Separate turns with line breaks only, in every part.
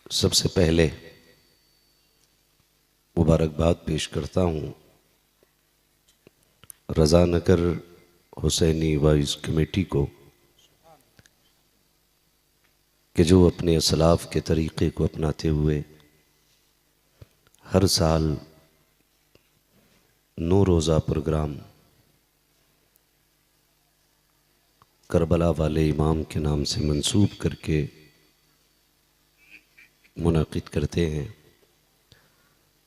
सबसे पहले मुबारकबाद पेश करता हूँ रज़ा नगर हुसैनी वाइस कमेटी को कि जो अपने असलाफ़ के तरीक़े को अपनाते हुए हर साल 9 रोज़ा प्रोग्राम करबला वाले इमाम के नाम से मंसूब करके मुनाकिद करते हैं।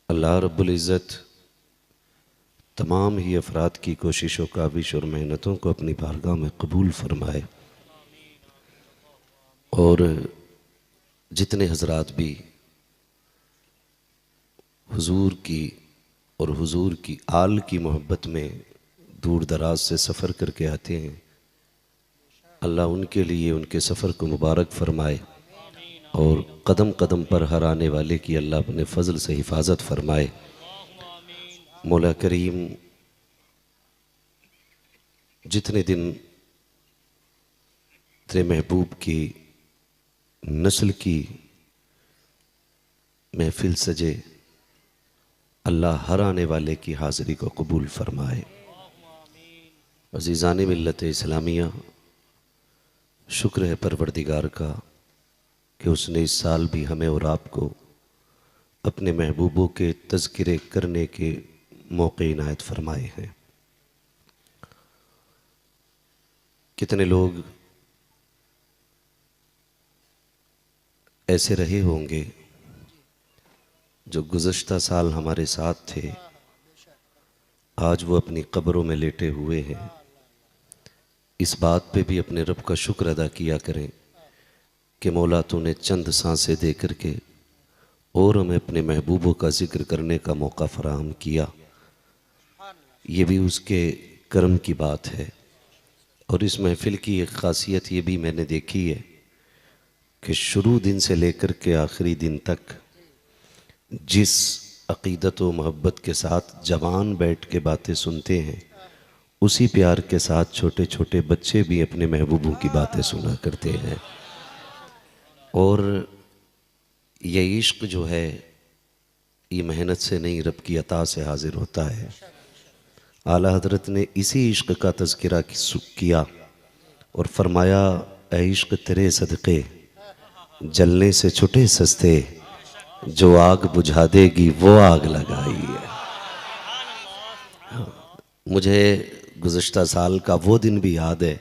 अल्लाह रब्बुल इज़्ज़त तमाम ही अफराद की कोशिशों काविश और मेहनतों को अपनी बारगाह में कबूल फरमाए और जितने हजरात भी हुजूर की और हुजूर की आल की मोहब्बत में दूर दराज से सफ़र करके आते हैं, अल्लाह उनके लिए उनके सफ़र को मुबारक फरमाए और कदम कदम पर हर आने वाले की अल्लाह अपने फ़ज़ल से हिफाजत फरमाए। मौला करीम जितने दिन तेरे महबूब की नस्ल की महफिल सजे, अल्लाह हर आने वाले की हाज़िरी को कबूल फरमाए। अज़ीज़ान मिल्लत इस्लामिया, शुक्र है परवरदिगार का कि उसने इस साल भी हमें और आपको अपने महबूबों के तज़किरे करने के मौके इनायत फरमाए हैं। कितने लोग ऐसे रहे होंगे जो गुज़श्ता साल हमारे साथ थे, आज वो अपनी कब्रों में लेटे हुए हैं। इस बात पे भी अपने रब का शुक्र अदा किया करें कि मौला तूने चंद सांसें दे करके और हमें अपने महबूबों का जिक्र करने का मौका फराहम किया। ये भी उसके करम की बात है। और इस महफ़िल की एक ख़ासियत ये भी मैंने देखी है कि शुरू दिन से लेकर के आखिरी दिन तक जिस अक़ीदत व मोहब्बत के साथ जवान बैठ के बातें सुनते हैं, उसी प्यार के साथ छोटे छोटे बच्चे भी अपने महबूबों की बातें सुना करते हैं। और ये इश्क़ जो है ये मेहनत से नहीं, रब की अता से हाजिर होता है। आला हज़रत ने इसी इश्क़ का तज़किरा किया और फरमाया, ऐ इश्क़ तेरे सदक़े जलने से छुटे सस्ते, जो आग बुझा देगी वो आग लगाई है। मुझे गुज़श्ता साल का वो दिन भी याद है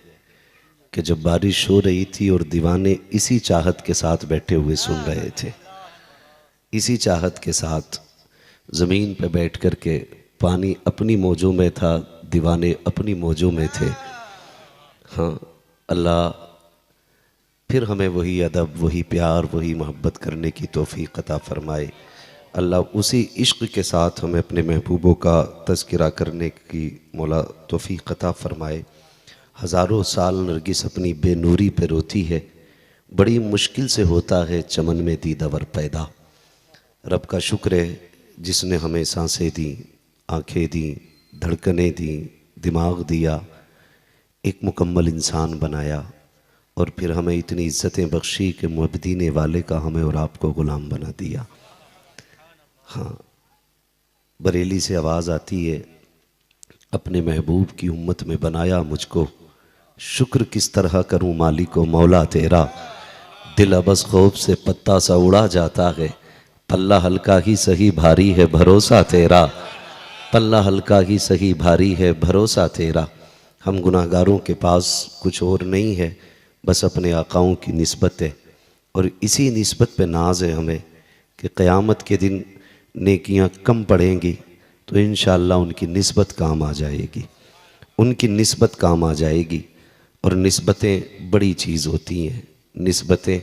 कि जब बारिश हो रही थी और दीवाने इसी चाहत के साथ बैठे हुए सुन रहे थे, इसी चाहत के साथ ज़मीन पे बैठ कर के, पानी अपनी मौजों में था, दीवाने अपनी मौजों में थे। हाँ, अल्लाह फिर हमें वही अदब, वही प्यार, वही मोहब्बत करने की तौफ़ीक़ अता फ़रमाए। अल्लाह उसी इश्क़ के साथ हमें अपने महबूबों का तज़किरा करने की मौला तौफ़ीक़ अता फ़रमाए। हज़ारों साल नरगिस अपनी बेनूरी पे रोती है, बड़ी मुश्किल से होता है चमन में दीदावर पैदा। रब का शुक्र है जिसने हमें सांसें दी, आँखें दी, धड़कनें दी, दिमाग दिया, एक मुकम्मल इंसान बनाया और फिर हमें इतनी इज़्ज़तें बख्शी कि मुअब्बदीन वाले का हमें और आपको ग़ुलाम बना दिया। हाँ, बरेली से आवाज़ आती है, अपने महबूब की उम्मत में बनाया मुझको, शुक्र किस तरह करूँ मालिको मौला तेरा, दिल अबस खौफ से पत्ता सा उड़ा जाता है, पल्ला हल्का ही सही भारी है भरोसा तेरा, पल्ला हल्का ही सही भारी है भरोसा तेरा। हम गुनाहगारों के पास कुछ और नहीं है, बस अपने आकाओं की निस्बत है और इसी निस्बत पे नाज है हमें कि क़यामत के दिन नेकियां कम पड़ेंगी तो इंशाअल्लाह उनकी निस्बत काम आ जाएगी, उनकी निस्बत काम आ जाएगी। और निस्बतें बड़ी चीज़ होती हैं, निस्बतें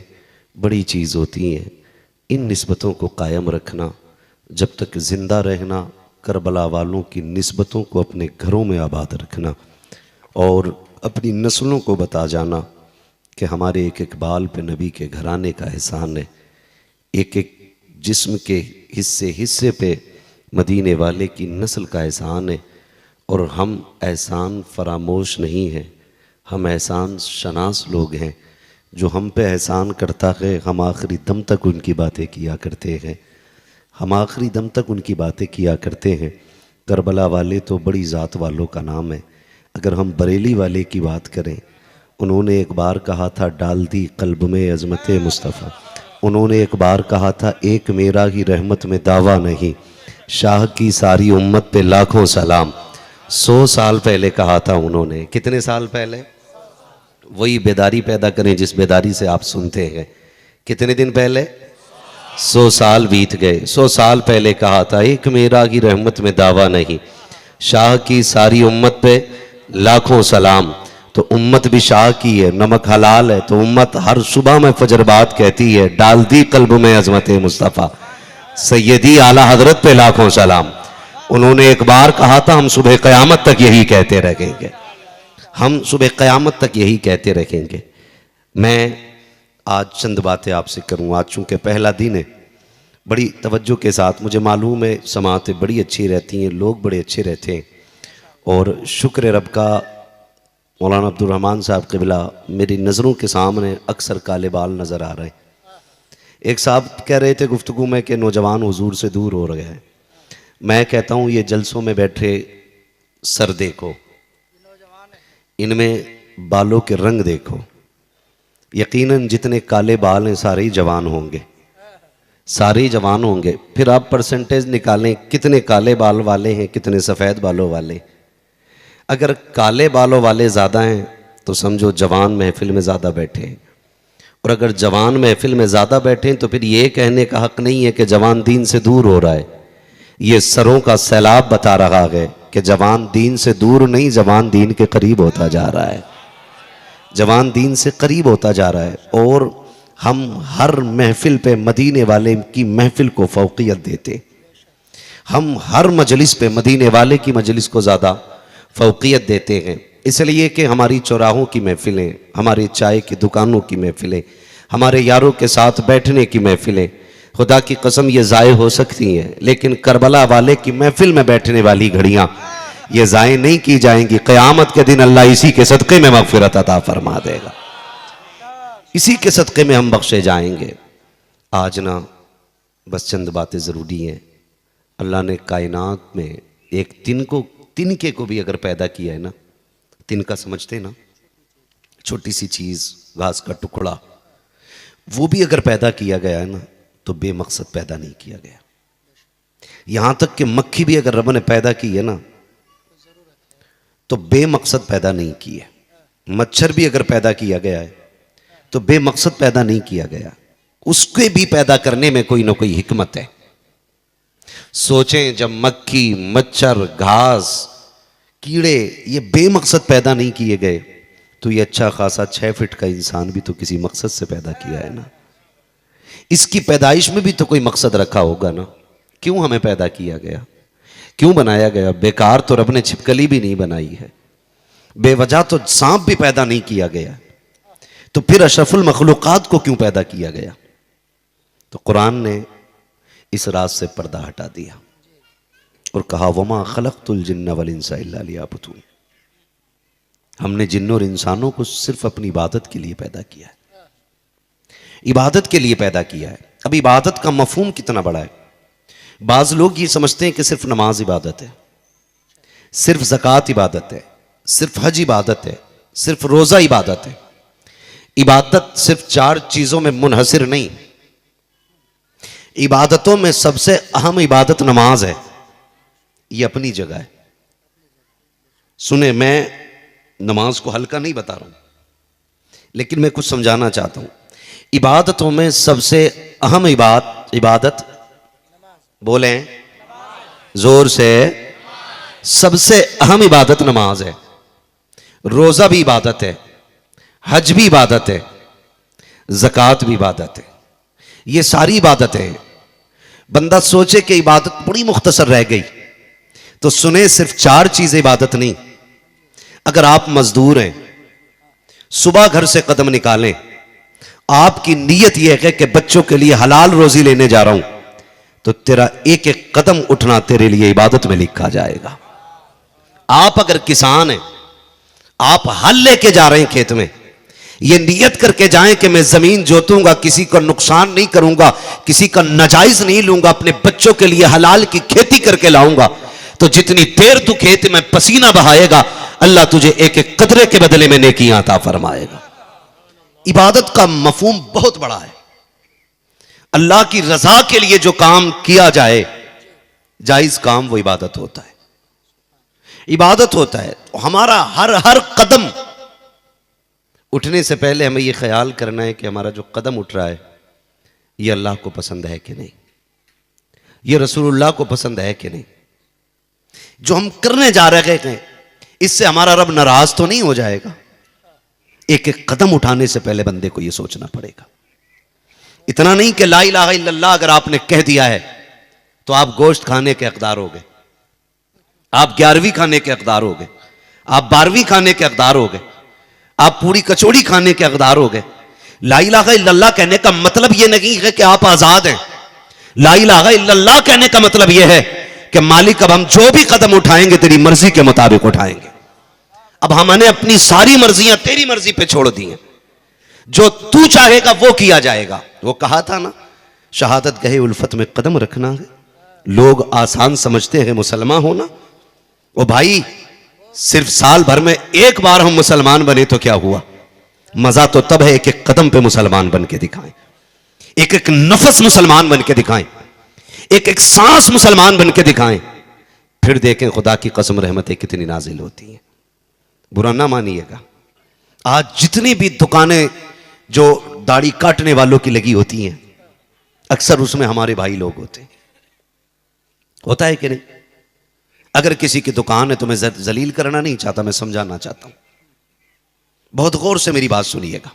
बड़ी चीज़ होती हैं। इन निस्बतों को कायम रखना, जब तक ज़िंदा रहना, करबला वालों की निस्बतों को अपने घरों में आबाद रखना और अपनी नस्लों को बता जाना कि हमारे एक एक बाल पे नबी के घराने का एहसान है, एक एक जिस्म के हिस्से हिस्से पे मदीने वाले की नस्ल का एहसान है। और हम एहसान फरामोश नहीं हैं, हम एहसान शनास लोग हैं जो हम पे एहसान करता है, हम आखिरी दम तक उनकी बातें किया करते हैं, हम आखिरी दम तक उनकी बातें किया करते हैं। करबला वाले तो बड़ी ज़ात वालों का नाम है। अगर हम बरेली वाले की बात करें, उन्होंने एक बार कहा था डाल दी कल्ब में अज़मत मुस्तफ़ा। उन्होंने एक बार कहा था एक मेरा ही रहमत में दावा नहीं, शाह की सारी उम्मत पे लाखों सलाम। 100 साल पहले कहा था उन्होंने। कितने साल पहले? वही बेदारी पैदा करें जिस बेदारी से आप सुनते हैं। कितने दिन पहले? 100 साल बीत गए। 100 साल पहले कहा था एक मेरा ही रहमत में दावा नहीं, शाह की सारी उम्मत पे लाखों सलाम। तो उम्मत भी शाह की है, नमक हलाल है, तो उम्मत हर सुबह में फजर बात कहती है डाल दी कल्ब में अज़मत मुस्तफ़ा, सैयदी आला हजरत पे लाखों सलाम। उन्होंने एक बार कहा था हम सुबह क़यामत तक यही कहते रहेंगे, हम सुबह क़यामत तक यही कहते रहेंगे। मैं आज चंद बातें आपसे करूँ। आज चूँकि पहला दिन है, बड़ी तवज्जो के साथ, मुझे मालूम है समातें बड़ी अच्छी रहती हैं, लोग बड़े अच्छे रहते हैं, और शुक्र रब का मौलाना अब्दुल रहमान साहब क़िबला मेरी नज़रों के सामने अक्सर काले बाल नज़र आ रहे हैं। एक साहब कह रहे थे गुफ्तगू में कि नौजवान हुजूर से दूर हो रहे हैं। मैं कहता हूँ ये जलसों में बैठे सर देखो, इनमें बालों के रंग देखो, यकीनन जितने काले बाल हैं सारे ही जवान होंगे, सारे ही जवान होंगे। फिर आप परसेंटेज निकालें कितने काले बाल वाले हैं, कितने सफ़ेद बालों वाले। अगर काले बालों वाले ज़्यादा हैं तो समझो जवान महफिल में ज़्यादा बैठे हैं, और अगर जवान महफिल में ज़्यादा बैठे हैं तो फिर ये कहने का हक़ नहीं है कि जवान दीन से दूर हो रहा है। ये सरों का सैलाब बता रहा है कि जवान दीन से दूर नहीं, जवान दीन के करीब होता जा रहा है, जवान दीन से करीब होता जा रहा है। और हम हर महफिल पे मदीने वाले की महफिल को फ़ौक़ियत देते, हम हर मजलिस पे मदीने वाले की मजलिस को ज़्यादा फ़ौक़ियत देते हैं, इसलिए कि हमारी चौराहों की महफिलें, हमारे चाय की दुकानों की महफिलें, हमारे यारों के साथ बैठने की महफिलें, खुदा की कसम ये ज़ाय हो सकती हैं, लेकिन करबला वाले की महफिल में बैठने वाली घड़ियाँ ये ज़ाय नहीं की जाएंगी। क़यामत के दिन अल्लाह इसी के सदक़े में मग़फ़िरत अता फरमा देगा, इसी के सदक़े में हम बख्शे जाएंगे। आज ना बस चंद बातें ज़रूरी हैं। अल्लाह ने कायनात में एक तिनके को भी अगर पैदा किया है ना, तिनका समझते ना, छोटी सी चीज़, घास का टुकड़ा, वो भी अगर पैदा किया गया है ना तो बेमकसद पैदा नहीं किया गया। यहां तक कि मक्खी भी अगर रब ने पैदा की है ना तो बेमकसद पैदा नहीं की है। मच्छर भी अगर पैदा किया गया है तो बेमकसद पैदा नहीं किया गया, उसके भी पैदा करने में कोई ना कोई हिकमत है। सोचें, जब मक्खी, मच्छर, घास, कीड़े ये बेमकसद पैदा नहीं किए गए तो ये अच्छा खासा 6 फीट का इंसान भी तो किसी मकसद से पैदा किया है ना। इसकी पैदाइश में भी तो कोई मकसद रखा होगा ना। क्यों हमें पैदा किया गया, क्यों बनाया गया? बेकार तो रब ने छिपकली भी नहीं बनाई है, बेवजह तो सांप भी पैदा नहीं किया गया, तो फिर अशरफुल मखलूकात को क्यों पैदा किया गया? तो कुरान ने इस राज से पर्दा हटा दिया और कहा वमा खलक़तुल जिन्ना वल इंसा इल्ला लियअबुदून। हमने जिन्नों और इंसानों को सिर्फ अपनी इबादत के लिए पैदा किया है, इबादत के लिए पैदा किया है। अब इबादत का मफहूम कितना बड़ा है। बाज़ लोग ये समझते हैं कि सिर्फ नमाज इबादत है, सिर्फ ज़कात इबादत है, सिर्फ हज इबादत है, सिर्फ रोज़ा इबादत है। इबादत सिर्फ 4 चीज़ों में मुनहसिर नहीं, इबादतों में सबसे अहम इबादत नमाज है। ये अपनी जगह है। सुने, मैं नमाज को हल्का नहीं बता रहा हूं, लेकिन मैं कुछ समझाना चाहता हूं। इबादतों में सबसे अहम इबादत बोलें जोर से, सबसे अहम इबादत नमाज है। रोज़ा भी इबादत है, हज भी इबादत है, ज़कात भी इबादत है। ये सारी इबादतें हैं। बंदा सोचे कि इबादत बड़ी मुख्तसर रह गई, तो सुने, सिर्फ 4 चीज़ें इबादत नहीं। अगर आप मजदूर हैं, सुबह घर से कदम निकालें, आपकी नीयत यह है कि बच्चों के लिए हलाल रोजी लेने जा रहा हूं, तो तेरा एक एक कदम उठना तेरे लिए इबादत में लिखा जाएगा। आप अगर किसान हैं, आप हल लेके जा रहे हैं खेत में, ये नियत करके जाएं कि मैं जमीन जोतूंगा, किसी का नुकसान नहीं करूंगा, किसी का नाजायज नहीं लूंगा, अपने बच्चों के लिए हलाल की खेती करके लाऊंगा। तो जितनी देर तू खेत में पसीना बहाएगा, अल्लाह तुझे एक एक कतरे के बदले में नेकियां अता फरमाएगा। इबादत का मफहूम बहुत बड़ा है। अल्लाह की रजा के लिए जो काम किया जाए, जायज काम, वो इबादत होता है, इबादत होता है। तो हमारा हर हर कदम उठने से पहले हमें यह ख्याल करना है कि हमारा जो कदम उठ रहा है ये अल्लाह को पसंद है कि नहीं, ये रसूलुल्लाह को पसंद है कि नहीं। जो हम करने जा रहे हैं इससे हमारा रब नाराज तो नहीं हो जाएगा। एक एक कदम उठाने से पहले बंदे को यह सोचना पड़ेगा। इतना नहीं कि ला इलाहा इल्लल्लाह अगर आपने कह दिया है तो आप गोश्त खाने के हकदार हो गए, आप 11वीं खाने के हकदार हो गए, आप 12वीं खाने के हकदार हो गए, आप पूरी कचौड़ी खाने के हकदार हो गए। ला इलाहा इल्लल्लाह कहने का मतलब यह नहीं है कि आप आजाद हैं। ला इलाहा इल्लल्लाह कहने का मतलब यह है कि मालिक अब हम जो भी कदम उठाएंगे तेरी मर्जी के मुताबिक उठाएंगे। अब हमने अपनी सारी मर्जियां तेरी मर्जी पे छोड़ दी हैं, जो तू चाहेगा वो किया जाएगा। वो कहा था ना, शहादत गहे उल्फत में कदम रखना है। लोग आसान समझते हैं मुसलमान होना। ओ भाई, सिर्फ साल भर में एक बार हम मुसलमान बने तो क्या हुआ? मजा तो तब है एक एक कदम पे मुसलमान बन के दिखाएं, एक एक नफस मुसलमान बन के दिखाएं, एक एक सांस मुसलमान बन के दिखाएं, फिर देखें खुदा की कसम रहमतें कितनी नाजिल होती हैं। बुरा ना मानिएगा, आज जितनी भी दुकानें जो दाढ़ी काटने वालों की लगी होती हैं, अक्सर उसमें हमारे भाई लोग होते हैं। होता है कि नहीं? अगर किसी की दुकान है तो मैं जलील करना नहीं चाहता, मैं समझाना चाहता हूं। बहुत गौर से मेरी बात सुनिएगा।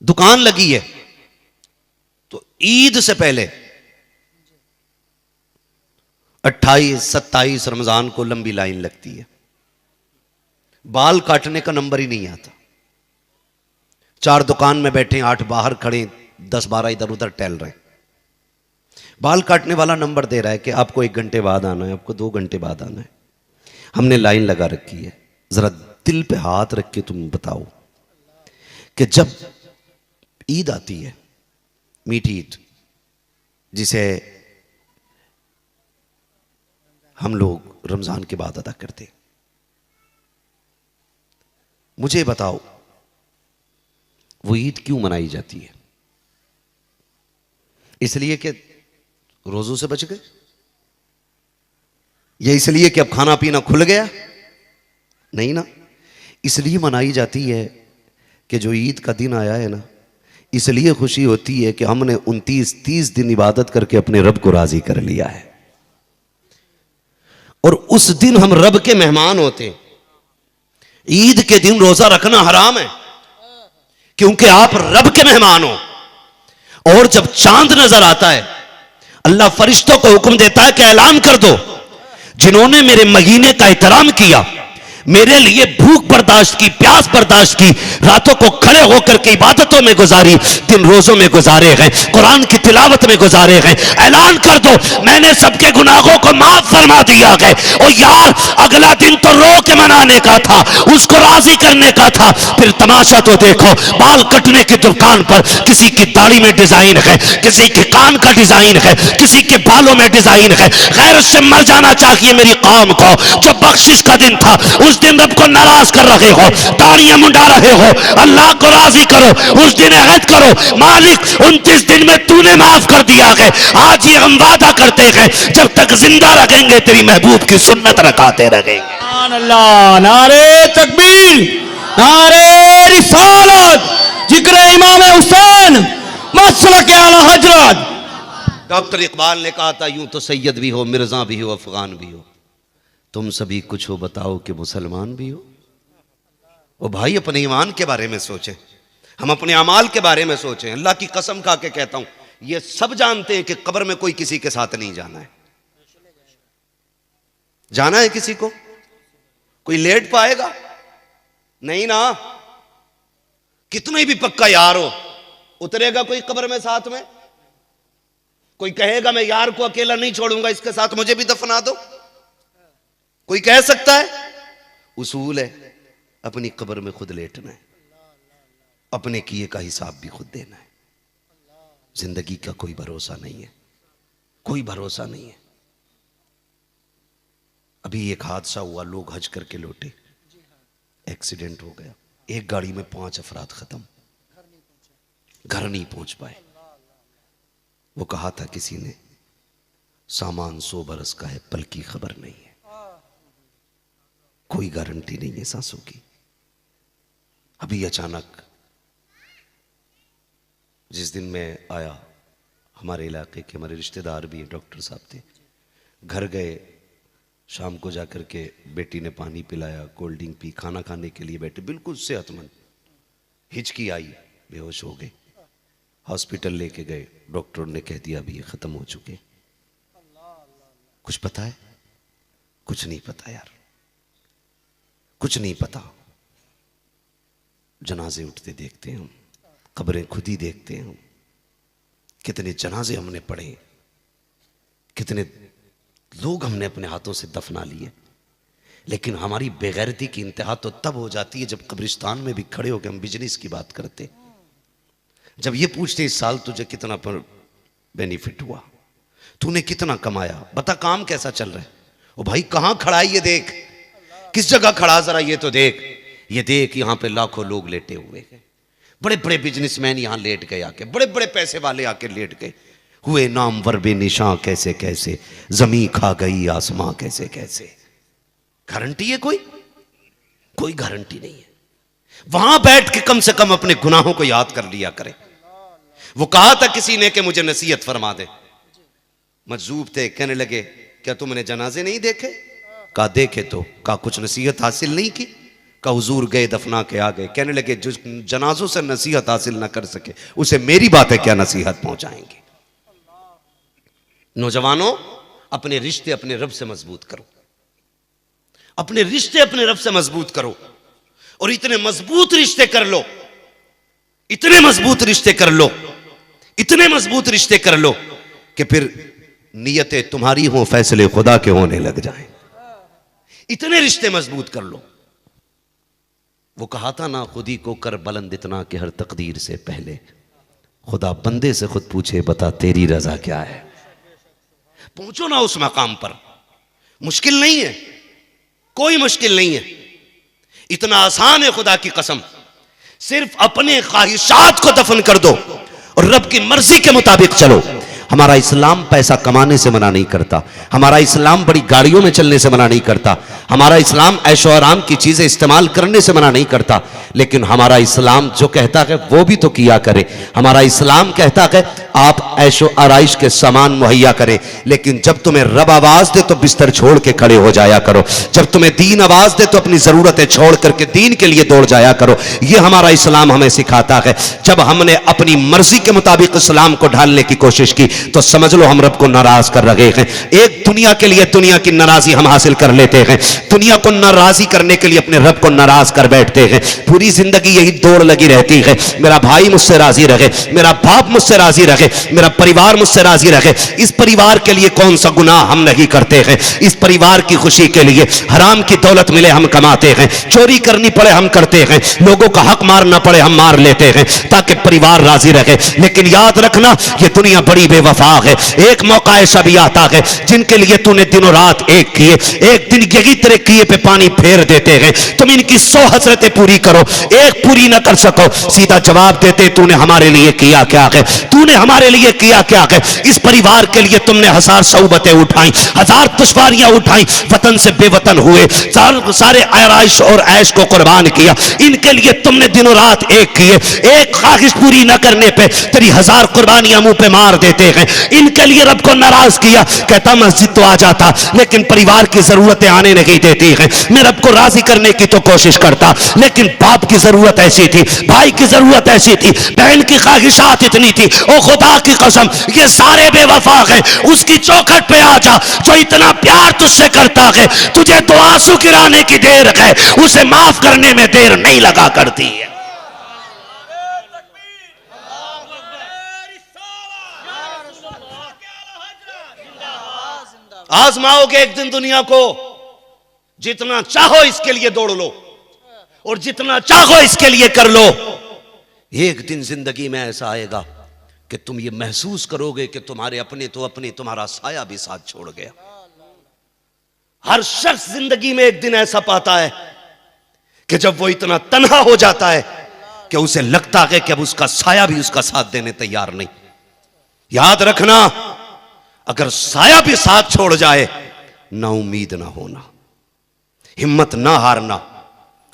दुकान लगी है तो ईद से पहले 28-27 रमजान को लंबी लाइन लगती है। बाल काटने का नंबर ही नहीं आता। 4 दुकान में बैठे, 8 बाहर खड़े, 10-12 इधर उधर टहल रहे हैं। बाल काटने वाला नंबर दे रहा है कि आपको 1 घंटे बाद आना है, आपको 2 घंटे बाद आना है। हमने लाइन लगा रखी है। जरा दिल पे हाथ रख के तुम बताओ कि जब ईद आती है, मीठी ईद, जिसे हम लोग रमजान के बाद अदा करते, मुझे बताओ वो ईद क्यों मनाई जाती है? इसलिए कि रोजों से बच गए, या इसलिए कि अब खाना पीना खुल गया? नहीं ना, इसलिए मनाई जाती है कि जो ईद का दिन आया है ना, इसलिए खुशी होती है कि हमने 29-30 दिन इबादत करके अपने रब को राजी कर लिया है। और उस दिन हम रब के मेहमान होते हैं। ईद के दिन रोजा रखना हराम है क्योंकि आप रब के मेहमान हो। और जब चांद नजर आता है, अल्लाह फरिश्तों को हुक्म देता है कि ऐलान कर दो, जिन्होंने मेरे महीने का एहतराम किया, मेरे लिए भूख बर्दाश्त की, प्यास बर्दाश्त की, रातों को खड़े होकर के इबादतों में गुजारी, दिन रोजों में गुजारे गए, कुरान की तिलावत में गुजारे गए, ऐलान कर दो मैंने सबके गुनाहों को माफ फरमा दिया गए। और यार, अगला दिन तो रो के मनाने का था, उसको राजी करने का था। फिर तमाशा तो देखो, बाल कटने की दुकान पर किसी की दाढ़ी में डिजाइन है, किसी के कान का डिजाइन है, किसी के बालों में डिजाइन है। गैरत से मर जाना चाहिए मेरी कौम को। जो बख्शिश का दिन था, उस दिन रब को नाराज कर रहे हो, दाढ़ियां मुंडा रहे हो। अल्लाह को राजी करो, उस दिन अहद करो, मालिक 29 दिन में तूने माफ कर दिया है। आज ये हम वादा करते हैं, जब तक जिंदा रहेंगे तेरी महबूब की सुन्नत रखाते रहेंगे।
अल्लाह, नारे तकबीर, नारे रिसालत, जिक्र इमाम हुसैन, मसलक आला हजरत।
डॉक्टर इकबाल ने कहा था, यूं तो सैयद भी हो, मिर्जा भी हो, अफगान भी हो, तुम सभी कुछ हो बताओ कि मुसलमान भी हो। ओ भाई, अपने ईमान के बारे में सोचें, हम अपने अमाल के बारे में सोचें। अल्लाह की कसम खा के कहता हूं, ये सब जानते हैं कि कब्र में कोई किसी के साथ नहीं जाना है। जाना है किसी को? कोई लेट पाएगा? नहीं ना। कितने भी पक्का यार हो, उतरेगा कोई कब्र में साथ में? कोई कहेगा मैं यार को अकेला नहीं छोड़ूंगा, इसके साथ मुझे भी दफना दो? कोई कह सकता है? उसूल है, अपनी कब्र में खुद लेटना है, अपने किए का हिसाब भी खुद देना है। जिंदगी का कोई भरोसा नहीं है, कोई भरोसा नहीं है। अभी एक हादसा हुआ, लोग हज करके लौटे, एक्सीडेंट हो गया, एक गाड़ी में 5 अफराद खत्म, घर नहीं पहुंच पाए। वो कहा था किसी ने, सामान 100 बरस का है, पल की खबर नहीं है। कोई गारंटी नहीं है सांसों की। अभी अचानक जिस दिन मैं आया, हमारे इलाके के हमारे रिश्तेदार भी डॉक्टर साहब थे, घर गए, शाम को जाकर के बेटी ने पानी पिलाया, कोल्ड ड्रिंक पी, खाना खाने के लिए बैठे, बिल्कुल सेहतमंद। हिचकी आई, बेहोश हो गए, हॉस्पिटल लेके गए, डॉक्टर ने कह दिया अभी ये खत्म हो चुके। कुछ पता है? कुछ नहीं पता यार, कुछ नहीं पता। जनाजे उठते देखते हैं हम, कब्रें खुद ही देखते हैं हम। कितने जनाजे हमने पढ़े, कितने लोग हमने अपने हाथों से दफना लिए, लेकिन हमारी बेगैरती की इंतहा तो तब हो जाती है जब कब्रिस्तान में भी खड़े होकर हम बिजनेस की बात करते, जब ये पूछते इस साल तुझे कितना पर बेनिफिट हुआ, तूने कितना कमाया, बता काम कैसा चल रहा है। ओ भाई कहां खड़ा है ये देख, किस जगह खड़ा, जरा ये तो देख, ये देख यहां पे लाखों लोग लेटे हुए हैं, बड़े बड़े बिजनेसमैन यहां लेट गए आके, बड़े बड़े पैसे वाले आके लेट गए, हुए नामवर बेनिशां कैसे कैसे, जमी खा गई आसमां कैसे कैसे। गारंटी है कोई? कोई गारंटी नहीं है। वहां बैठ के कम से कम अपने गुनाहों को याद कर लिया करें। वो कहा था किसी ने कि मुझे नसीहत फरमा दे, मजजूब थे, कहने लगे क्या तुमने जनाजे नहीं देखे? कहा देखे तो। कहा कुछ नसीहत हासिल नहीं की? कहा हुजूर गए दफना के आ गए। कहने लगे जो जनाजों से नसीहत हासिल ना कर सके उसे मेरी बातें क्या नसीहत पहुंचाएंगे। नौजवानों, अपने रिश्ते अपने रब से मजबूत करो, अपने रिश्ते अपने रब से मजबूत करो, और इतने मजबूत रिश्ते कर लो, इतने मजबूत रिश्ते कर लो, इतने मजबूत रिश्ते कर लो कि फिर नियतें तुम्हारी हो, फैसले खुदा के होने लग जाएं। इतने रिश्ते मजबूत कर लो। वो कहा था ना, खुद ही को कर बुलंद इतना कि हर तकदीर से पहले खुदा बंदे से खुद पूछे बता तेरी रजा क्या है। पहुंचो ना उस मकाम पर, मुश्किल नहीं है, कोई मुश्किल नहीं है, इतना आसान है खुदा की कसम। सिर्फ अपने ख्वाहिशात को दफन कर दो और रब की मर्जी के मुताबिक चलो। हमारा इस्लाम पैसा कमाने से मना नहीं करता, हमारा इस्लाम बड़ी गाड़ियों में चलने से मना नहीं करता, हमारा इस्लाम ऐशो आराम की चीजें इस्तेमाल करने से मना नहीं करता, लेकिन हमारा इस्लाम जो कहता है वो भी तो किया करे। हमारा इस्लाम कहता है आप ऐशो आराइश के सामान मुहैया करें, लेकिन जब तुम्हें रब आवाज दे तो बिस्तर छोड़ के खड़े हो जाया करो, जब तुम्हें दीन आवाज दे तो अपनी जरूरतें छोड़ करके दीन के लिए दौड़ जाया करो। ये हमारा इस्लाम हमें सिखाता है। जब हमने अपनी मर्जी के मुताबिक इस्लाम को ढालने की कोशिश की तो समझ लो हम रब को नाराज कर रहे हैं। एक दुनिया के लिए दुनिया की नाराजी हम हासिल कर लेते हैं, दुनिया को नाराजी करने के लिए अपने रब को नाराज कर बैठते हैं। पूरी जिंदगी यही दौड़ लगी रहती है, मेरा भाई मुझसे राजी रहे, मेरा बाप मुझसे राजी रहे, मेरा परिवार मुझसे राजी रहे। इस परिवार के लिए कौन सा गुनाह हम नहीं करते हैं, इस परिवार की खुशी के लिए हराम की दौलत मिले हम कमाते हैं, चोरी करनी पड़े हम करते हैं, लोगों का हक मारना पड़े हम मार लेते हैं ताकि परिवार राजी रहे। लेकिन याद रखना ये दुनिया बड़ी बेवफा है। एक मौका ऐसा भी आता है जिनके लिए तूने दिनों रात एक किए, एक दिन यही तेरे किए पे पानी फेर देते हैं। तुम इनकी 100 हसरतें पूरी करो, एक पूरी ना कर सको, सीधा जवाब देते तूने हमारे लिए किया क्या है, तूने हमारे लिए किया क्या है। इस परिवार के लिए तुमने 1000 सौबतें उठाई, 1000 दुश्वारियां उठाई, वतन से बेवतन हुए, सारे आराइश और ऐश को कुर्बान किया। इनके लिए तुमने दिनों रात एक किए, एक ख्वाहिश पूरी न करने पे तेरी 1000 कुर्बानियां मुंह पे मार देते हैं। इनके लिए रब को नाराज किया, कहता मस्जिद तो आ जाता लेकिन परिवार की जरूरतें आने नहीं देती हैं। मैं रब को राजी करने की तो कोशिश करता, लेकिन बाप की जरूरत ऐसी थी, भाई की जरूरत ऐसी थी, बहन की ख्वाहिशात इतनी थी। ओ खुदा की कसम ये सारे बेवफा हैं, उसकी चौखट पे आ जा जो इतना प्यार तुझसे करता है, तुझे तो आंसू गिराने की देर है, उसे माफ करने में देर नहीं लगा करती है। आजमाओगे एक दिन दुनिया को, जितना चाहो इसके लिए दौड़ लो, और जितना चाहो इसके लिए कर लो। एक दिन जिंदगी में ऐसा आएगा कि तुम ये महसूस करोगे कि तुम्हारे अपने तो अपने, तुम्हारा साया भी साथ छोड़ गया। हर शख्स जिंदगी में एक दिन ऐसा पाता है कि जब वो इतना तन्हा हो जाता है कि उसे लगता है कि अब उसका साया भी उसका साथ देने तैयार नहीं। याद रखना, अगर साया भी साथ छोड़ जाए, ना उम्मीद ना होना, हिम्मत ना हारना।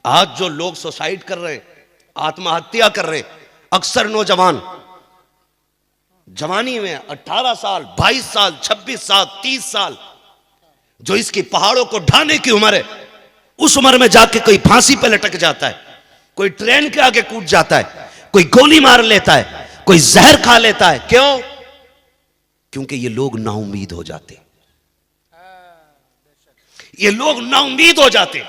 आज जो लोग सुसाइड कर रहे हैं, आत्महत्या कर रहे हैं, अक्सर नौजवान जवानी में 18 साल, 22 साल, 26 साल, 30 साल, जो इसकी पहाड़ों को ढाने की उम्र है, उस उम्र में जाके कोई फांसी पे लटक जाता है, कोई ट्रेन के आगे कूद जाता है, कोई गोली मार लेता है, कोई जहर खा लेता है। क्यों? क्योंकि ये लोग नाउम्मीद हो जाते, ये लोग नाउम्मीद हो जाते।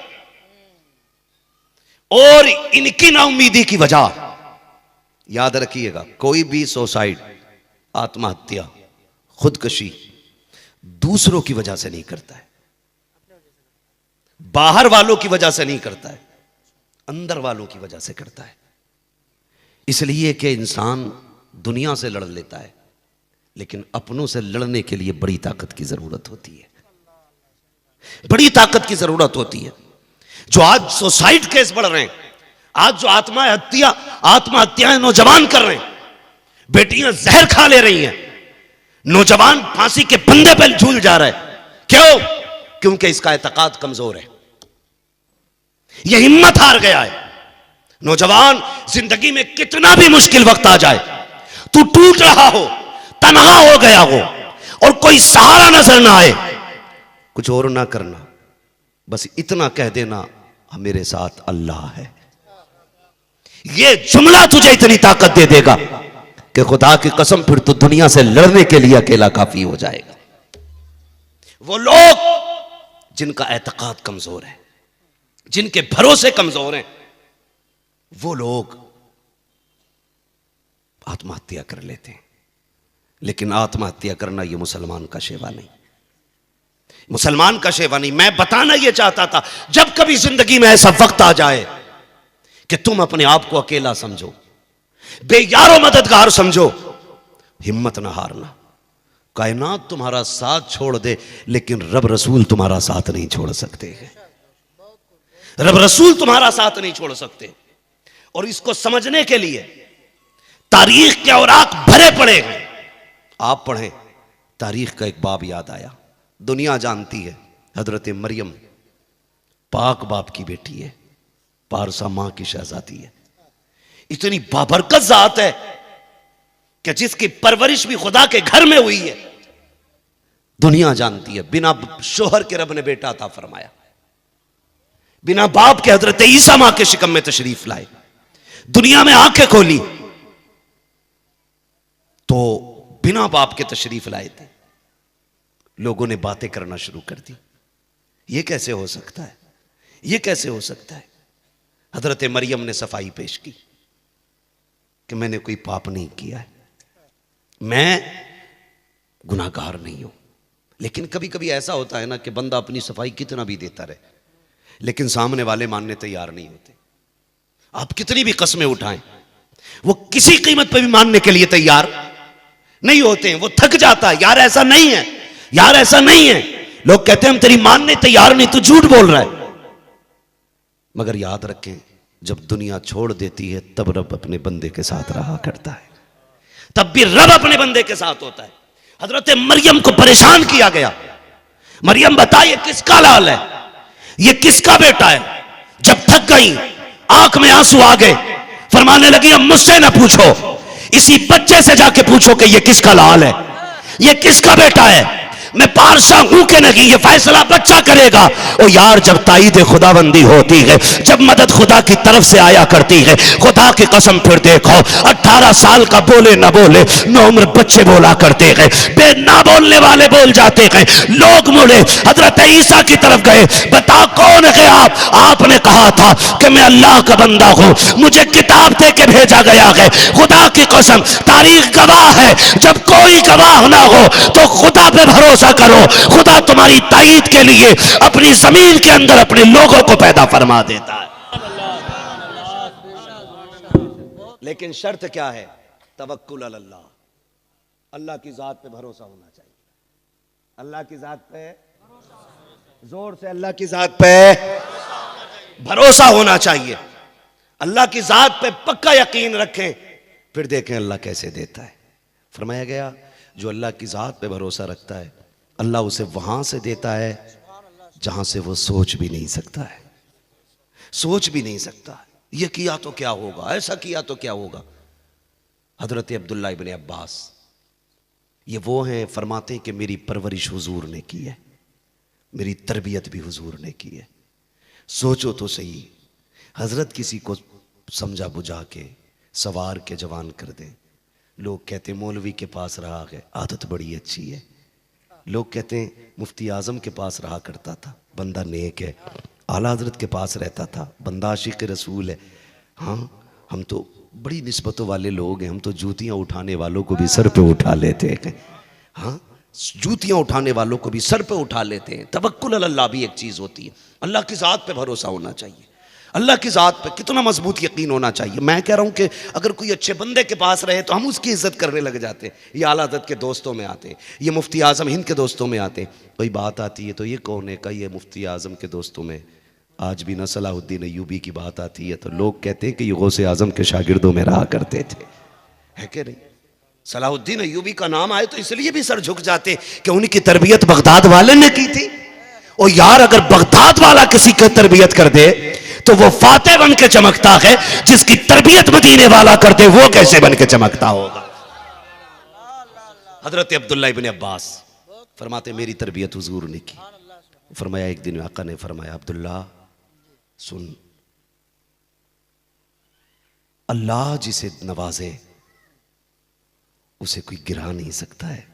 और इनकी नाउम्मीदी की वजह याद रखिएगा, कोई भी सुसाइड, आत्महत्या, खुदकुशी दूसरों की वजह से नहीं करता है, बाहर वालों की वजह से नहीं करता है, अंदर वालों की वजह से करता है। इसलिए कि इंसान दुनिया से लड़ लेता है, लेकिन अपनों से लड़ने के लिए बड़ी ताकत की जरूरत होती है, बड़ी ताकत की जरूरत होती है। जो आज सुसाइड केस बढ़ रहे हैं, आज जो आत्महत्याएं नौजवान कर रहे हैं, बेटियां जहर खा ले रही हैं, नौजवान फांसी के फंदे पर झूल जा रहा है। क्यों? क्योंकि इसका एतकाद कमजोर है, यह हिम्मत हार गया है। नौजवान, जिंदगी में कितना भी मुश्किल वक्त आ जाए, तू टूट रहा हो, तन्हा हो गया हो और कोई सहारा नजर ना आए, कुछ और ना करना, बस इतना कह देना, मेरे साथ अल्लाह है। यह जुमला तुझे इतनी ताकत दे देगा कि खुदा की कसम फिर तो दुनिया से लड़ने के लिए अकेला काफी हो जाएगा। वो लोग जिनका एतकाद कमजोर है, जिनके भरोसे कमजोर हैं, वो लोग आत्महत्या कर लेते हैं। लेकिन आत्महत्या करना यह मुसलमान का शेवा नहीं, मुसलमान का शेवा नहीं। मैं बताना यह चाहता था, जब कभी जिंदगी में ऐसा वक्त आ जाए कि तुम अपने आप को अकेला समझो, बेयारो मददगार समझो, हिम्मत ना हारना। कायनात तुम्हारा साथ छोड़ दे, लेकिन रब रसूल तुम्हारा साथ नहीं छोड़ सकते हैं, रब रसूल तुम्हारा साथ नहीं छोड़ सकते। और इसको समझने के लिए तारीख के औराक भरे पड़े हैं। आप पढ़ें, तारीख का एक बाब याद आया। दुनिया जानती है हजरत मरियम पाक बाप की बेटी है, पारसा मां की शहजादी है, इतनी बाबरकत जात है कि जिसकी परवरिश भी खुदा के घर में हुई है। दुनिया जानती है, बिना शोहर के रब ने बेटा अता फरमाया, बिना बाप के हजरत ईसा मां के शिकम में तशरीफ लाए, दुनिया में आंखें खोली तो बिना बाप के तशरीफ लाए थे। लोगों ने बातें करना शुरू कर दी, ये कैसे हो सकता है, ये कैसे हो सकता है। हजरत मरियम ने सफाई पेश की कि मैंने कोई पाप नहीं किया है, मैं गुनाहगार नहीं हूं। लेकिन कभी कभी ऐसा होता है ना कि बंदा अपनी सफाई कितना भी देता रहे, लेकिन सामने वाले मानने तैयार नहीं होते। आप कितनी भी कस्में उठाएं, वो किसी कीमत पर भी मानने के लिए तैयार नहीं होते हैं। वो थक जाता है, यार ऐसा नहीं है, यार ऐसा नहीं है। लोग कहते हैं हम तेरी मानने तैयार नहीं, तू झूठ बोल रहा है। मगर याद रखें, जब दुनिया छोड़ देती है तब रब अपने बंदे के साथ रहा करता है, तब भी रब अपने बंदे के साथ होता है। हजरत मरियम को परेशान किया गया, मरियम बताइए किसका लाल है, ये किसका बेटा है। जब थक गई, आंख में आंसू आ गए, फरमाने लगी अब मुझसे ना पूछो, इसी बच्चे से जाके पूछो कि ये किसका लाल है, ये किसका बेटा है। मैं पारसा हूं कि नहीं, ये फैसला बच्चा करेगा। ओ यार, जब ताईद खुदाबंदी होती है, जब मदद खुदा की तरफ से आया करती है, खुदा की कसम फिर देखो, 18 साल का बोले ना बोले, नौम्र बच्चे बोला करते हैं, बे ना बोलने वाले बोल जाते हैं। लोग मुड़े हजरत ईसा की तरफ गए, बता कौन है आप। आपने कहा था कि मैं अल्लाह का बंदा हूं, मुझे किताब दे के भेजा गया है। खुदा की कसम, तारीख गवाह है, जब कोई गवाह ना हो तो खुदा पे भरोसा करो, खुदा तुम्हारी ताईद के लिए अपनी जमीन के अंदर अपने लोगों को पैदा फरमा देता है। लेकिन शर्त क्या है? तवक्कुल अल्लाह, अल्लाह की जात पे भरोसा होना चाहिए। अल्लाह की जात पे, जोर से अल्लाह की जात पे भरोसा होना चाहिए। अल्लाह की जात पे पक्का यकीन रखें, फिर देखें अल्लाह कैसे देता है। फरमाया गया जो अल्लाह की जात पे भरोसा रखता है, अल्लाह उसे वहां से देता है जहां से वो सोच भी नहीं सकता है, सोच भी नहीं सकता। ये किया तो क्या होगा, ऐसा किया तो क्या होगा। हजरत अब्दुल्ला इब्न अब्बास ये वो हैं, फरमाते हैं कि मेरी परवरिश हुजूर ने की है, मेरी तरबियत भी हुजूर ने की है। सोचो तो सही, हजरत किसी को समझा बुझा के सवार के जवान कर दें। लोग कहते मौलवी के पास रहा है, आदत बड़ी अच्छी है। लोग कहते हैं मुफ्ती आजम के पास रहा करता था, बंदा नेक है। आला हजरत के पास रहता था, बंदा आशिक रसूल है। हाँ, हम तो बड़ी निस्बतों वाले लोग हैं, हम तो जूतियां उठाने वालों को भी सर पे उठा लेते हैं। हाँ, जूतियां उठाने वालों को भी सर पे उठा लेते हैं। तवक्कुल अल्लाह भी एक चीज़ होती है। अल्लाह की ज़ात पे भरोसा होना चाहिए। अल्लाह की ज़ात पे कितना मजबूत यकीन होना चाहिए। मैं कह रहा हूँ कि अगर कोई अच्छे बंदे के पास रहे तो हम उसकी इज्जत करने लग जाते हैं। ये आला हज़रत के दोस्तों में आते हैं, ये मुफ्ती आज़म हिंद के दोस्तों में आते हैं। कोई बात आती है तो ये कौन है का, ये मुफ्ती आज़म के दोस्तों में। आज भी ना सलाहुद्दीन अय्यूबी की बात आती है तो लोग कहते हैं कि ये गौसे आज़म के शागिर्दों में रहा करते थे, है कि नहीं। सलाहुद्दीन अय्यूबी का नाम आए तो इसलिए भी सर झुक जाते कि उनकी तरबियत बगदाद वाले ने की थी। और यार अगर बगदाद वाला किसी की तरबियत कर दे तो वो फातेह बन के चमकता है, जिसकी तरबियत मदीने वाला कर दे वो कैसे बन के चमकता होगा। हजरत अब्दुल्ला इब्न अब्बास फरमाते मेरी तरबियत हुजूर ने की। फरमाया एक दिन आका ने फरमाया अब्दुल्ला सुन, अल्लाह जिसे नवाजे उसे कोई गिरा नहीं सकता है,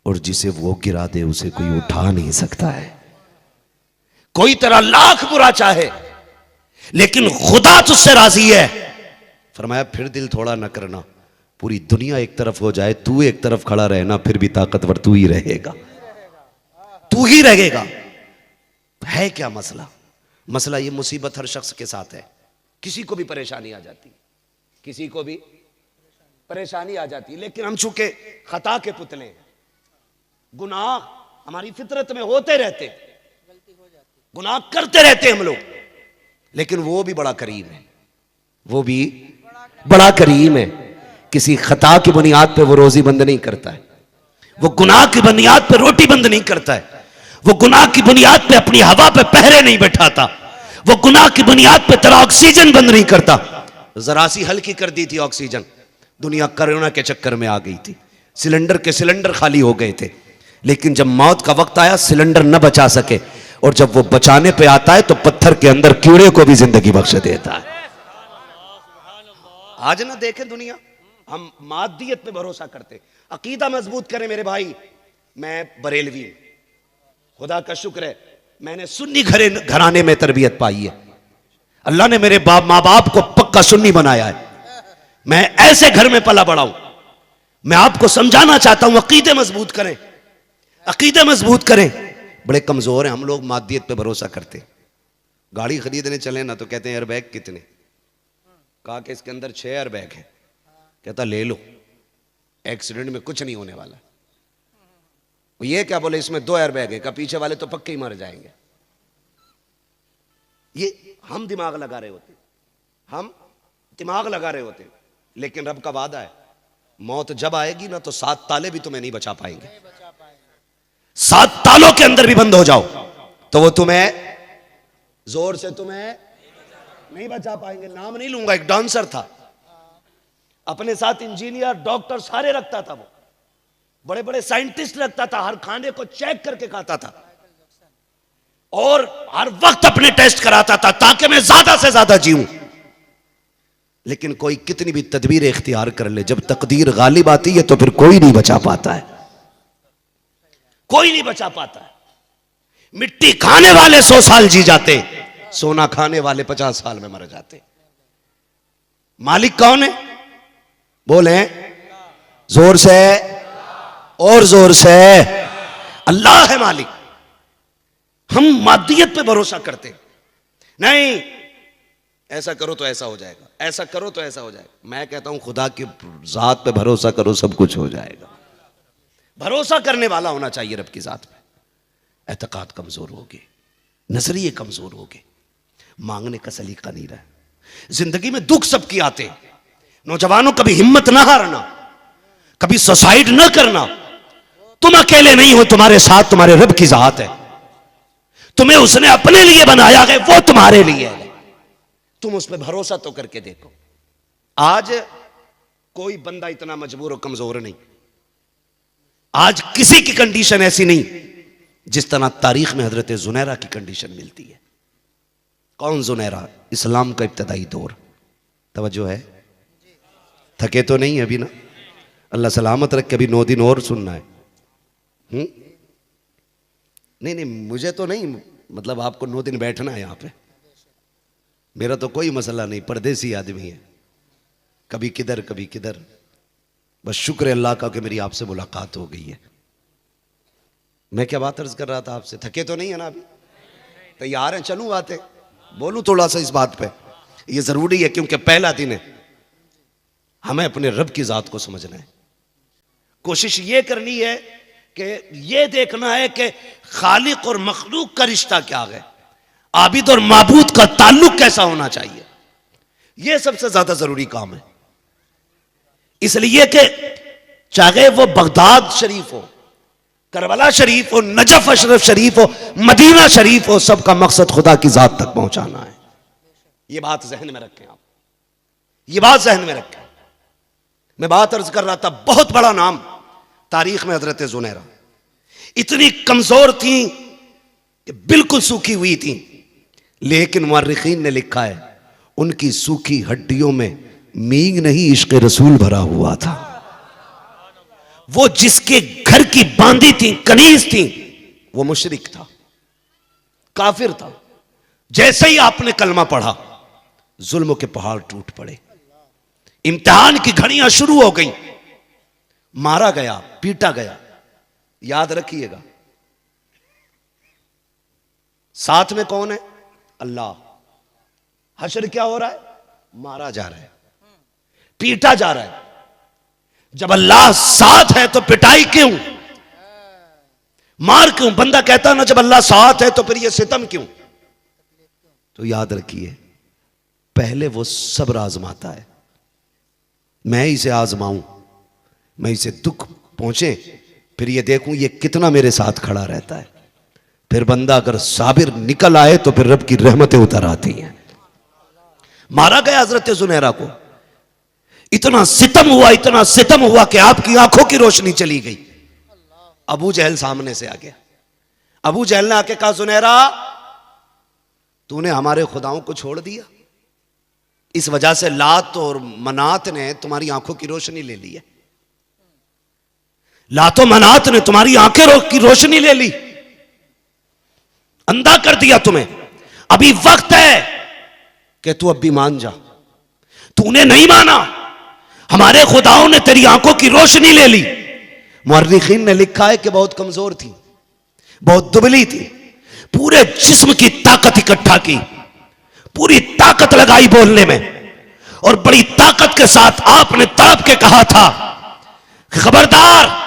और जिसे वो गिरा दे उसे कोई उठा नहीं सकता है। कोई तेरा लाख बुरा चाहे लेकिन खुदा तुझसे राजी है। फरमाया फिर दिल थोड़ा न करना, पूरी दुनिया एक तरफ हो जाए, तू एक तरफ खड़ा रहना, फिर भी ताकतवर तू ही रहेगा, तू ही रहेगा। है क्या मसला? मसला ये मुसीबत हर शख्स के साथ है। किसी को भी परेशानी आ जाती, किसी को भी परेशानी आ जाती, लेकिन हम चूंकि खता के पुतले, गुनाह हमारी फितरत में होते रहते, गुनाह करते रहते हम लोग। लेकिन वो भी बड़ा करीम है, वो भी बड़ा करीम है। किसी खता की बुनियाद पे वो रोजी बंद नहीं करता है, वो गुनाह की बुनियाद पे रोटी बंद नहीं करता है, वो गुनाह की बुनियाद पे अपनी हवा पे पहरे नहीं बैठाता, वो गुनाह की बुनियाद पे तेरा ऑक्सीजन बंद नहीं करता। जरा सी हल्की कर दी थी ऑक्सीजन, दुनिया कोरोना के चक्कर में आ गई थी, सिलेंडर के सिलेंडर खाली हो गए थे। लेकिन जब मौत का वक्त आया सिलेंडर न बचा सके, और जब वो बचाने पे आता है तो पत्थर के अंदर कीड़े को भी जिंदगी बख्श देता है। आज ना देखें दुनिया, हम मादियत पे भरोसा करते, अकीदा मजबूत करें मेरे भाई। मैं बरेलवी हूं, खुदा का शुक्र है मैंने सुन्नी घराने में तरबियत पाई है। अल्लाह ने मेरे माँ बाप को पक्का सुन्नी बनाया है। मैं ऐसे घर में पला बड़ा हूं। मैं आपको समझाना चाहता हूं अकीदे मजबूत करें, अकीदे मजबूत करें। बड़े कमजोर हैं हम लोग, मादियत पे भरोसा करते। गाड़ी खरीदने चले ना तो कहते हैं एयरबैग कितने, कहा कि इसके अंदर 6 एयरबैग है, कहता ले लो, एक्सीडेंट में कुछ नहीं होने वाला। ये क्या बोले इसमें 2 एयरबैग है, का पीछे वाले तो पक्के ही मर जाएंगे। ये हम दिमाग लगा रहे होते, हम दिमाग लगा रहे होते, लेकिन रब का वादा है मौत जब आएगी ना तो 7 ताले भी तुम्हें नहीं बचा पाएंगे। 7 तालों के अंदर भी बंद हो जाओ तो वो तुम्हें जोर से तुम्हें नहीं बचा पाएंगे। नाम नहीं लूंगा, एक डांसर था, अपने साथ इंजीनियर डॉक्टर सारे रखता था, वो बड़े बड़े साइंटिस्ट रखता था, हर खाने को चेक करके खाता था और हर वक्त अपने टेस्ट कराता था ताकि मैं ज्यादा से ज्यादा जीऊं। लेकिन कोई कितनी भी तदबीर इख्तियार कर ले, जब तकदीर गालिब आती है तो फिर कोई नहीं बचा पाता है, कोई नहीं बचा पाता है। मिट्टी खाने वाले 100 साल जी जाते, सोना खाने वाले 50 साल में मर जाते। मालिक कौन है? बोले जोर से और जोर से, अल्लाह है मालिक। हम मादियत पे भरोसा करते नहीं, ऐसा करो तो ऐसा हो जाएगा, ऐसा करो तो ऐसा हो जाएगा। मैं कहता हूं खुदा की जात पे भरोसा करो, सब कुछ हो जाएगा। भरोसा करने वाला होना चाहिए रब की जात पे। एतकाद कमजोर होगी, नजरिए कमजोर होगे, मांगने का सलीका नहीं रहा। जिंदगी में दुख सबकी आते हैं। नौजवानों कभी हिम्मत ना हारना, कभी सुसाइड ना करना। तुम अकेले नहीं हो, तुम्हारे साथ तुम्हारे रब की जात है। तुम्हें उसने अपने लिए बनाया है, वो तुम्हारे लिए है। तुम उस पर भरोसा तो करके देखो। आज कोई बंदा इतना मजबूर और कमजोर नहीं। आज किसी की कंडीशन ऐसी नहीं जिस तरह तारीख में हजरत जुनैरा की कंडीशन मिलती है। कौन जुनैरा? इस्लाम का इब्तदाई दौर। तवज्जो है? थके तो नहीं अभी ना? अल्लाह सलामत रख के अभी 9 दिन और सुनना है। नहीं, मुझे तो नहीं, मतलब आपको 9 दिन बैठना है यहां पे। मेरा तो कोई मसला नहीं, परदेसी आदमी है, कभी किधर कभी किधर। बस शुक्र है अल्लाह का कि मेरी आपसे मुलाकात हो गई है। मैं क्या बात अर्ज कर रहा था आपसे? थके तो नहीं है ना अभी? तैयार हैं? चलूं बातें, बोलूं थोड़ा सा इस बात पे। ये जरूरी है क्योंकि पहला दिन है। हमें अपने रब की जात को समझना है। कोशिश ये करनी है कि ये देखना है कि खालिक और मखलूक का रिश्ता क्या है, आबिद और माबूद का ताल्लुक कैसा होना चाहिए। यह सबसे ज्यादा जरूरी काम है। इसलिए कि चाहे वो बगदाद शरीफ हो, करबला शरीफ हो, नजफ अशरफ शरीफ हो, मदीना शरीफ हो, सबका मकसद खुदा की जात तक पहुंचाना है। यह बात जहन में रखें आप, यह बात जहन में रखें। मैं बात अर्ज कर रहा था, बहुत बड़ा नाम तारीख में हजरत जुनैरा। इतनी कमजोर थी कि बिल्कुल सूखी हुई थी, लेकिन मुअर्रिखीन ने लिखा है उनकी सूखी हड्डियों में मींग नहीं, इश्क रसूल भरा हुआ था। वो जिसके घर की बांदी थी, कनीज थी, वो मुशरिक था, काफिर था। जैसे ही आपने कलमा पढ़ा, जुल्म के पहाड़ टूट पड़े, इम्तिहान की घड़ियां शुरू हो गई, मारा गया, पीटा गया। याद रखिएगा, साथ में कौन है? अल्लाह। हशर क्या हो रहा है? मारा जा रहा है, पीटा जा रहा है। जब अल्लाह साथ है तो पिटाई क्यों, मार क्यों? बंदा कहता ना जब अल्लाह साथ है तो फिर ये सितम क्यों? तो याद रखिए, पहले वो सब्र आजमाता है। मैं इसे आजमाऊं, मैं इसे दुख पहुंचे, फिर ये देखूं ये कितना मेरे साथ खड़ा रहता है। फिर बंदा अगर साबिर निकल आए तो फिर रब की रहमतें उतर आती हैं। मारा गया हजरत जुनैरा को, इतना सितम हुआ, इतना सितम हुआ कि आपकी आंखों की रोशनी चली गई। अबू जहल सामने से आ गया। अबू जहल ने आके कहा, जुनैरा तूने हमारे खुदाओं को छोड़ दिया, इस वजह से लात और मनात ने तुम्हारी आंखों की रोशनी ले ली है। लातो मनात ने तुम्हारी आंखें की रोशनी ले ली, अंधा कर दिया तुम्हें। अभी वक्त है कि तू अब भी मान जा। तूने नहीं माना, हमारे खुदाओं ने तेरी आंखों की रोशनी ले ली। मुअर्रिखीन ने लिखा है कि बहुत कमजोर थी, बहुत दुबली थी, पूरे जिस्म की ताकत इकट्ठा की, पूरी ताकत लगाई बोलने में, और बड़ी ताकत के साथ आपने तड़प के कहा था, खबरदार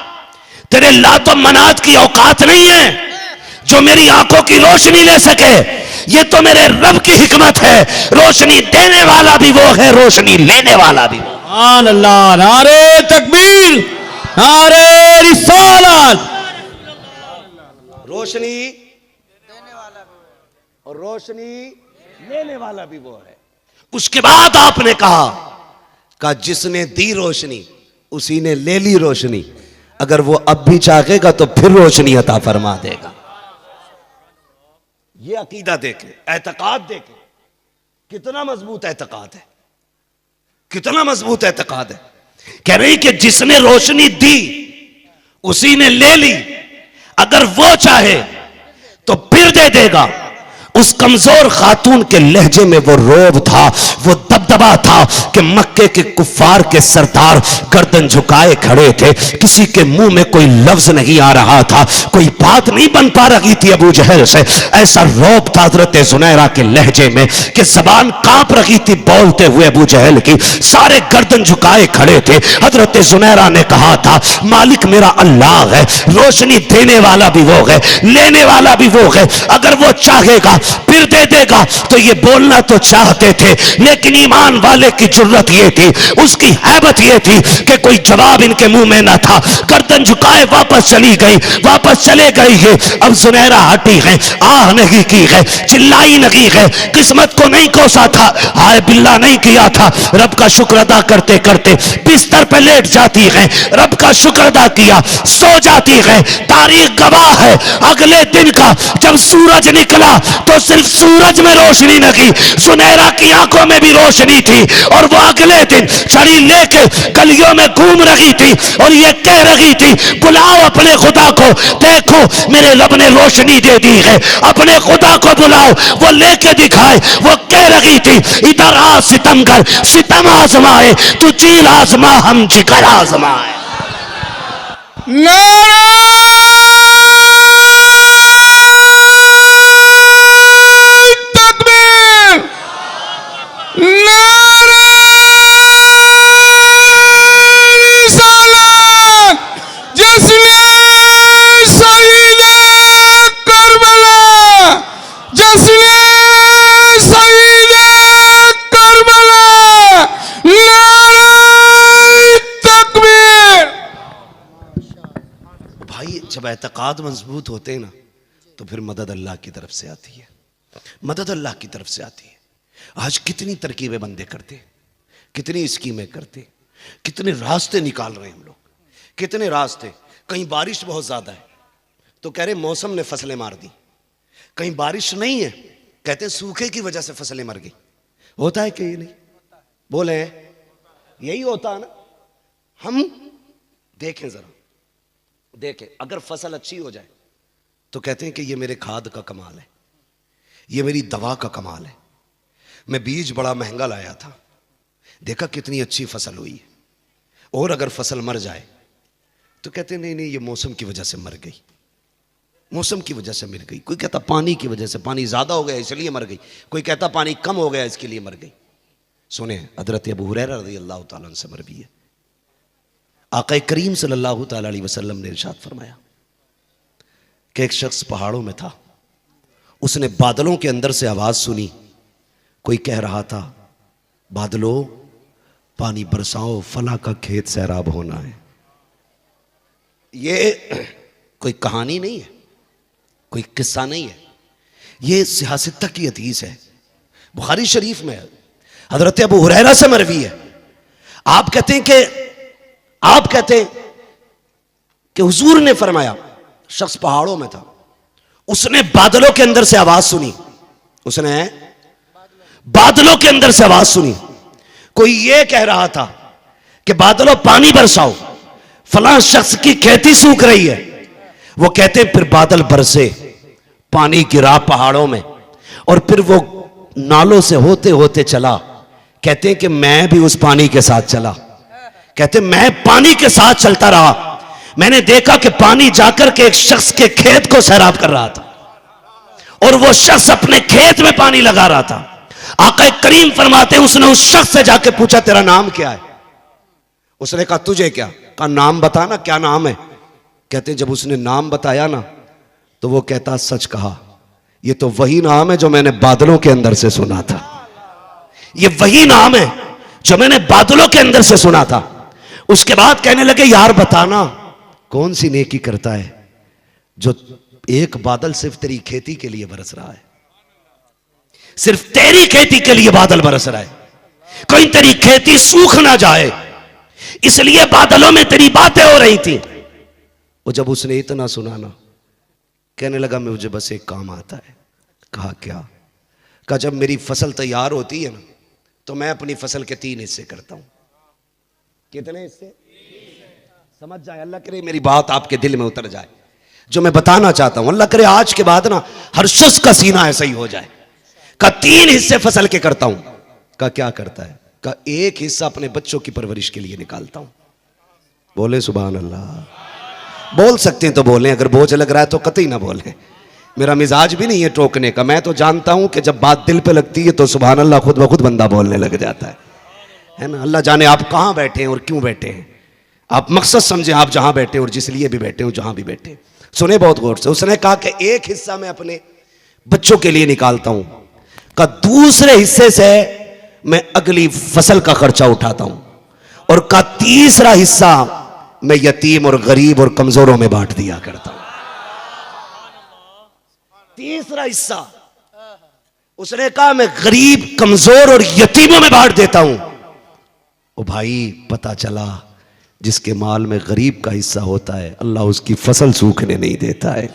तेरे लातो मनात की औकात नहीं है जो मेरी आंखों की रोशनी ले सके। ये तो मेरे रब की हिकमत है, रोशनी देने वाला भी वो है, रोशनी लेने वाला भी वो।
सुभान अल्लाह, नारे तकबीर, नारे रिसालत।
रोशनी देने वाला भी और रोशनी लेने वाला भी वो है। उसके बाद आपने कहा जिसने दी रोशनी उसी ने ले ली रोशनी, अगर वो अब भी चाहेगा तो फिर रोशनी अता फरमा देगा। ये अकीदा देखे, एतकाद देखे, कितना मजबूत एतकाद है, कितना मजबूत एतकाद है। कह रही कि जिसने रोशनी दी उसी ने ले ली, अगर वो चाहे तो फिर दे देगा, उस कमजोर खातून के लहजे में वो रोब था, वो दबदबा था कि मक्के के कुफ्फार के सरदार गर्दन झुकाए खड़े थे, किसी के मुंह में कोई लफ्ज नहीं आ रहा था, कोई बात नहीं बन पा रही थी अबू जहल से। ऐसा रोब था हजरत जुनैरा के लहजे में कि जबान कांप रही थी बोलते हुए अबू जहल की। सारे गर्दन झुकाए खड़े थे। हजरत जुनैरा ने कहा था, मालिक मेरा अल्लाह है, रोशनी देने वाला भी वो है, लेने वाला भी वो है, अगर वो चाहेगा फिर दे देगा। तो ये बोलना तो चाहते थे, लेकिन ईमान वाले की जुर्रत ये थी, उसकी हैबत ये थी कि कोई जवाब इनके मुंह में ना था। गर्दन झुकाए वापस चली गई, वापस चले गई है। अब जुनैरा हटी है, आह नहीं की है, चिल्लाई नहीं है, किस्मत को नहीं कोसा था, हाय बिल्ला नहीं किया था। रब का शुक्र अदा करते करते बिस्तर पर लेट जाती है, रब का शुक्र अदा किया, सो जाती है। तारीख गवाह है, अगले दिन का जब सूरज निकला तो सिर्फ सूरज में रोशनी नहीं, जुनैरा की आंखों में भी रोशनी थी। और वो अगले दिन छड़ी लेके गलियों में घूम रही थी और ये कह रही थी, बुलाओ अपने खुदा को, देखो मेरे रब ने रोशनी दे दी है, अपने खुदा को बुलाओ। वो लेके दिखाए, वो कह रही थी, इधर आ सितमगर, सितम आजमाए, तू चील आजमा हम जिगर आजमाए। जब एतकाद मजबूत होते हैं ना, तो फिर मदद अल्लाह की तरफ से आती है, मदद अल्लाह की तरफ से आती है। आज कितनी तरकीबें बंदे करते, कितनी स्कीमें करते, कितने रास्ते निकाल रहे हैं हम लोग, कितने रास्ते। कहीं बारिश बहुत ज्यादा है तो कह रहे मौसम ने फसलें मार दी, कहीं बारिश नहीं है कहते सूखे की वजह से फसलें मर गई। होता है कि ये नहीं बोले, यही होता है ना। हम देखें जरा, देखें अगर फसल अच्छी हो जाए तो कहते हैं कि ये मेरे खाद का कमाल है, ये मेरी दवा का कमाल है, मैं बीज बड़ा महंगा लाया था, देखा कितनी अच्छी फसल हुई है। और अगर फसल मर जाए तो कहते हैं नहीं नहीं ये मौसम की वजह से मर गई, मौसम की वजह से मर गई। कोई कहता पानी की वजह से, पानी ज्यादा हो गया इसलिए मर गई, कोई कहता पानी कम हो गया इसके लिए मर गई। सुने हजरत अबू हुरैरा रज़ियल्लाहु ताला अन्हु से मरवी है, आका करीम सल्लल्लाहु ताला अलैहि वसल्लम ने इरशाद फरमाया कि एक शख्स पहाड़ों में था, उसने बादलों के अंदर से आवाज सुनी, कोई कह रहा था बादलों पानी बरसाओ, फला का खेत सैराब होना है। ये कोई कहानी नहीं है, कोई किस्सा नहीं है, ये सियासत की हदीस है, बुखारी शरीफ में है, हजरत अबू हुरैरा से मरवी है। आप कहते हैं कि हुजूर ने फरमाया, शख्स पहाड़ों में था, उसने बादलों के अंदर से आवाज सुनी, उसने बादलों के अंदर से आवाज सुनी, कोई ये कह रहा था कि बादलों पानी बरसाओ, फलां शख्स की खेती सूख रही है। वो कहते फिर बादल बरसे, पानी गिरा पहाड़ों में, और फिर वो नालों से होते होते चला। कहते हैं कि मैं भी उस पानी के साथ चला, कहते मैं पानी के साथ चलता रहा, मैंने देखा कि पानी जाकर के एक शख्स के खेत को सैराब कर रहा था, और वो शख्स अपने खेत में पानी लगा रहा था। आका करीम फरमाते उसने उस शख्स से जाके पूछा तेरा नाम क्या है? उसने कहा तुझे क्या? कहा नाम बता ना, क्या नाम है? कहते जब उसने नाम बताया ना तो वो कहता सच कहा, ये तो वही नाम है जो मैंने बादलों के अंदर से सुना था, ये वही नाम है जो मैंने बादलों के अंदर से सुना था। उसके बाद कहने लगे यार बताना कौन सी नेकी करता है जो एक बादल सिर्फ तेरी खेती के लिए बरस रहा है, सिर्फ तेरी खेती के लिए बादल बरस रहा है, कहीं तेरी खेती सूख ना जाए इसलिए बादलों में तेरी बातें हो रही थी। वो जब उसने इतना सुना ना, कहने लगा मुझे बस एक काम आता है। कहा क्या? कहा जब मेरी फसल तैयार होती है ना तो मैं अपनी फसल के 3 हिस्से करता हूं। कितने हिस्से? समझ जाए, अल्लाह करे मेरी बात आपके दिल में उतर जाए। जो मैं बताना चाहता हूं। अल्लाह करे आज के बाद ना हर शख्स का सीना ऐसा ही हो जाए। का 3 हिस्से फसल के करता हूं। का क्या करता है? का 1 हिस्सा अपने बच्चों की परवरिश के लिए निकालता हूं। बोले सुभान अल्लाह। बोल सकते हैं तो बोलें, अगर बोझ लग रहा है तो कतई ना बोलें। मेरा मिजाज भी नहीं है टोकने का। मैं तो जानता हूं कि जब बात दिल पे लगती है तो सुभान अल्लाह खुद ब खुद बंदा बोलने लग जाता है ना। अल्लाह जाने आप कहां बैठे हैं और क्यों बैठे हैं। आप मकसद समझे, आप जहां बैठे और जिस लिए भी बैठे हो, जहां भी बैठे। सुने बहुत गौर से। उसने कहा कि 1 हिस्सा मैं अपने बच्चों के लिए निकालता हूं। का दूसरे हिस्से से मैं अगली फसल का खर्चा उठाता हूं। और का तीसरा हिस्सा मैं यतीम और गरीब और कमजोरों में बांट दिया करता हूं। तीसरा हिस्सा उसने कहा मैं गरीब, कमजोर और यतीमों में बांट देता हूं। ओ भाई, पता चला जिसके माल में गरीब का हिस्सा होता है अल्लाह उसकी फसल सूखने नहीं देता है।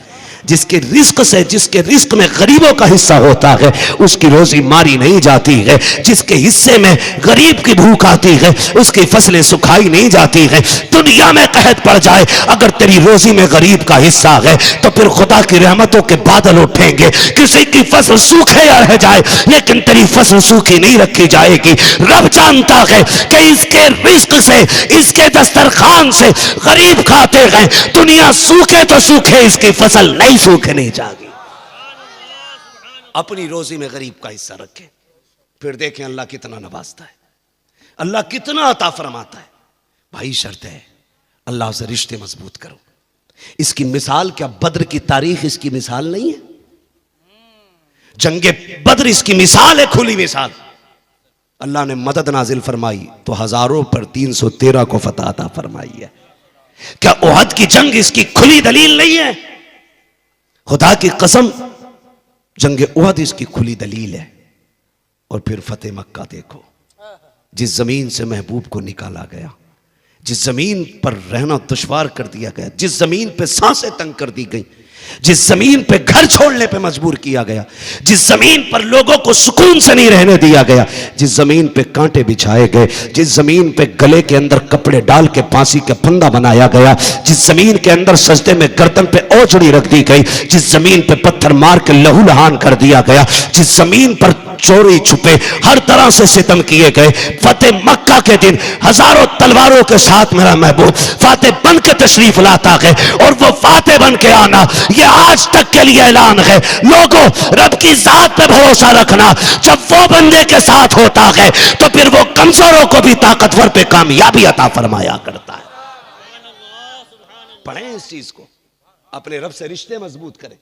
जिसके रिस्क में गरीबों का हिस्सा होता है उसकी रोजी मारी नहीं जाती है। जिसके हिस्से में गरीब की भूख आती है उसकी फसलें सुखाई नहीं जाती है। दुनिया में कहत पड़ जाए अगर तेरी रोजी में गरीब का हिस्सा है तो फिर खुदा की रहमतों के बादल उठेंगे। किसी की फसल सूखे या रह जाए लेकिन तेरी फसल सूखी नहीं रखी जाएगी। रब जानता है कि इसके रिस्क से, इसके दस्तरखान से गरीब खाते हैं। दुनिया सूखे तो सूखे, इसकी फसल नहीं सूखने जाएगी। अपनी रोजी में गरीब का हिस्सा रखें, फिर देखें अल्लाह कितना नवाजता है, अल्लाह कितना अता फरमाता है। भाई शर्त है अल्लाह से रिश्ते मजबूत करो। इसकी मिसाल क्या बद्र की तारीख इसकी मिसाल नहीं है? जंगे बद्र इसकी मिसाल है, खुली मिसाल। अल्लाह ने मदद नाजिल फरमाई तो हजारों पर 313 को फतह अता फरमाई है। क्या उहद की जंग इसकी खुली दलील नहीं है? खुदा की कसम, जंग उहद इसकी खुली दलील है। और फिर फतेह मक्का देखो, जिस जमीन से महबूब को निकाला गया, जिस जमीन पर रहना दुश्वार कर दिया गया, जिस जमीन पे सांसें तंग कर दी गई, जिस जमीन पे घर छोड़ने पे मजबूर किया गया, जिस जमीन पर लोगों को सुकून से नहीं रहने दिया गया, जिस जमीन पे कांटे बिछाए गए, जिस जमीन पे गले के अंदर कपड़े डाल के फांसी का फंदा बनाया गया, जिस जमीन के अंदर सजदे में गर्दन पे औजड़ी रख दी गई, जिस जमीन पे पत्थर मार के लहू लहान कर दिया गया, जिस जमीन पर चोरी छुपे हर तरह से सितम किए गए, फतेह मक्का के दिन हजारों तलवारों के साथ मेरा महबूब फातेह बन के तशरीफ लाता है। और वो फातेह बन के आना ये आज तक के लिए ऐलान है। लोगों, रब की जात पे भरोसा रखना। जब वो बंदे के साथ होता है तो फिर वो कमजोरों को भी ताकतवर पे कामयाबी अता फरमाया करता है। पढ़ें इस चीज को, अपने रब से रिश्ते मजबूत करें।